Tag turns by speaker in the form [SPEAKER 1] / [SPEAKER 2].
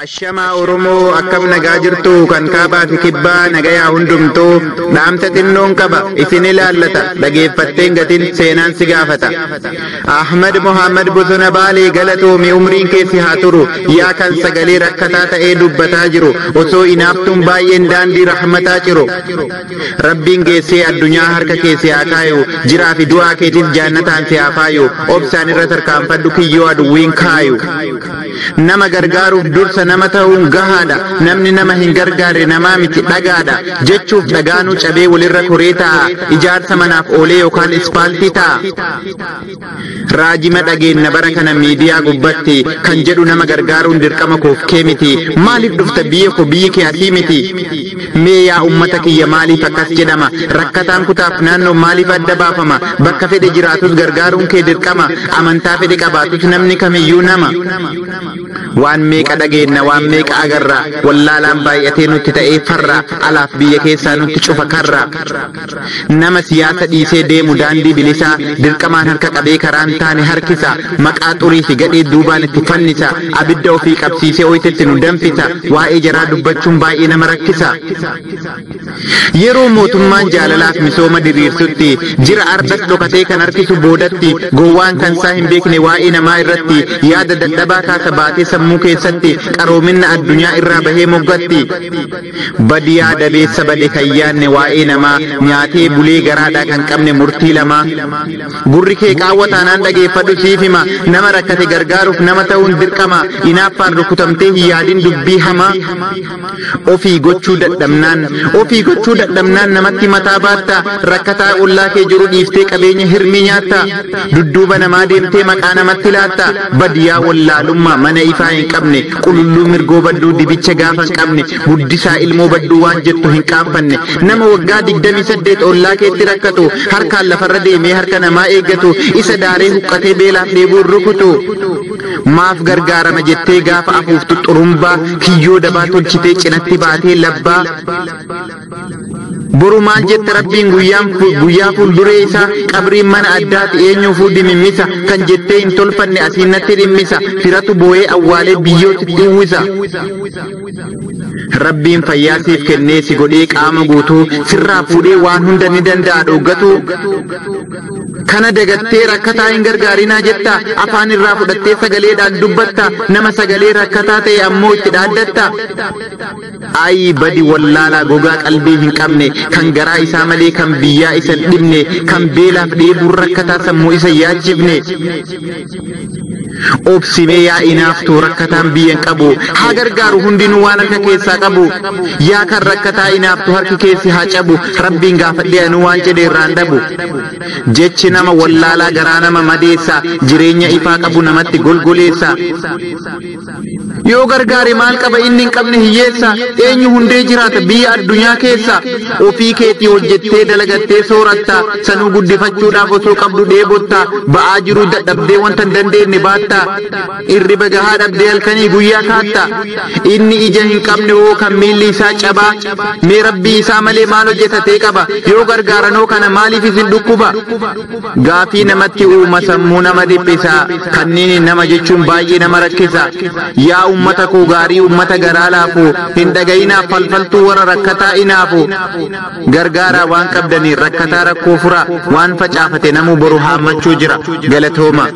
[SPEAKER 1] Ashama Oromoo akkam nagaa jirtu kan kaabaa fi kibbaa nagayaa hundumtuu dhaamsa xinnoon qaba isin ilaallata dhageeffatteen gatiin seenaan si gaafata. Ahmad Muhammad Bosona Baalee galatoomi umriin keessi haa turu yaa kan sagalee rakkataa ta'ee dubbataa jiru osoo inaaftuun baay'een daandii rahmataa ciru. Rabbiin geessee addunyaa harka keessi haa kaayu jiraa fi du'aa keetis jannataan si haa faayu obsaan irra tarkaanfadhu kiyyoo aduwwiin kaayu. Nama gargaaruuf dursa nama ta'uun gahaadha namni nama hin gargaarre namaa miti dhagaadha jechuuf dhagaanuu cabee walirra koree ta'a ijaarsa manaaf oolee yookaan ispaaltii ta'a. Raajima dhageenna bara kana miidiyaa gubbatti kan jedhu nama gargaaruun dirqama koof kee miti maaliif dhufta biyya koo biyyi kee asii miti. Mee yaa ummata kiyya maaliif akkas jedhama rakkataan kutaaf naannoo maaliif adda baafama bakka fedhe jiraatus gargaaruun kee dirqama amantaa fedhe qabaatus namni kamiyyuu nama. Waan meeqa dhageenna waan meeqa agarra wallaalaan baay'atee nutti ta'ee farra alaaf biyya keessaa nutti cufa karra. Nama siyaasa dhiisee deemu daandii bilisaa dirqamaan harka qabee karaan taane harkisa maqaa xurii fi gadhee duubaan itti fannisa abidda ofii qabsiisee oyitetti nu danfisa waa'ee jaraa dubbachuun baay'ee nama rakkisa. Yeroo mootummaan jaalalaaf misooma diriirsutti jira ardas dhokatee kan harkisu boodatti gowwaan kansaa hin beekne waa'ee namaa irratti yaada dadhabaa kaasa baatee sammuu keessatti qaroomina addunyaa irraa bahee moggatti. Badiyaa dabeessa bade kan yaanne waa'ee namaa nyaatee bulee garaadhaa kan qabne murtii lamaa. Gurri kee qaawwataanaan dhageeffadhu siif hima nama rakkate gargaaruuf nama ta'uun dirqama inaaffaan rukutamtee hin yaadin dubbii hamaa. Ofii gochuu dadhabnaan namatti mataa baatta rakkataa ollaa kee jiru dhiiftee qabeenya hirmii nyaatta dudduuba namaa deemtee maqaa namatti laatta. Badiyaa wallaalummaa mana ifaa hin qabne qululluu mirgoo badduu dibicha gaafa hin qabne guddisaa ilmoo badduu waan jettu hin qaanfanne nama waggaa 28 ollaa keetti rakkatu harkaan lafarra deemee harka namaa eeggatu isa daaree huqqatee beelaaf dheebuun rukutu. Maaf gargaarama jettee gaafa afuuftu xurumbaa kiyyoo dabaa tolchitee cinatti baatee labbaa. Boru maal jette rabbiin guyyaa fuulduree isaa qabriin mana addaati eenyuufuu dimimmisa kan jettee hin tolfanne asiinatti dhimmisa firatu boo'ee awwaalee biyyootti uwwisa. Rabbiin fayyaa siif kennee si godhee qaama guutuu sirraa fuudhee waan hunda ni danda'a dhoggatu. Kana dagattee rakkataa hin gargaarinaa jetta afaan irraa fudhattee sagaleedhaan dubbatta nama sagalee rakkataa ta'e ammoo itti dhaaddatta. Ayi badi wallaalaa gogaa qalbii hin qabne kan garaa isaa malee kan biyyaa isa dhibne kan beelaaf dheebuun rakkataa sammuu isa yaachifne. Obsimee yaa inaaftuu rakkataan biyyan qabu haa gargaaru hundinuu waan harka keessaa qabu yaa kan rakkataa inaaftuu harki keessi haa cabu rabbiin gaafadhee anu waan jedhe irraan dhabu. Jechi nama wallaalaa garaa nama madeessa jireenya ifaa qabu namatti golgoleessa. Yoo gargaare maal qaba inni hin qabne hiyyeessa eenyu hundee jiraata biyya addunyaa keessa ofii keetii hojjettee dalagattee sooratta sanuu guddifachuudhaaf osoo qabdu dheebotta ba'aa jiru dadhabdee wanta hin dandeenye baatta irriba gahaa dhabdee halkanii guyyaa kaatta. Inni ija hin qabne hoo kan miilli isaa cabaa mee rabbii isaa malee maal hojjetatee qaba yoo gargaaranoo kana maaliif isin dhukkuba. Gaafii namatti uuma sammuu nama dhiphisa kanneen nama jechuun baay'ee nama rakkisa. Yaa ummata koo gaarii ummata garaa laafu hin dhagayinaaf falfaltuu warra rakkataa inaafu gargaaraa waan qabdaniin rakkataa rakkoo fura waan facaafate namuu boru haammachuu jira galatooma.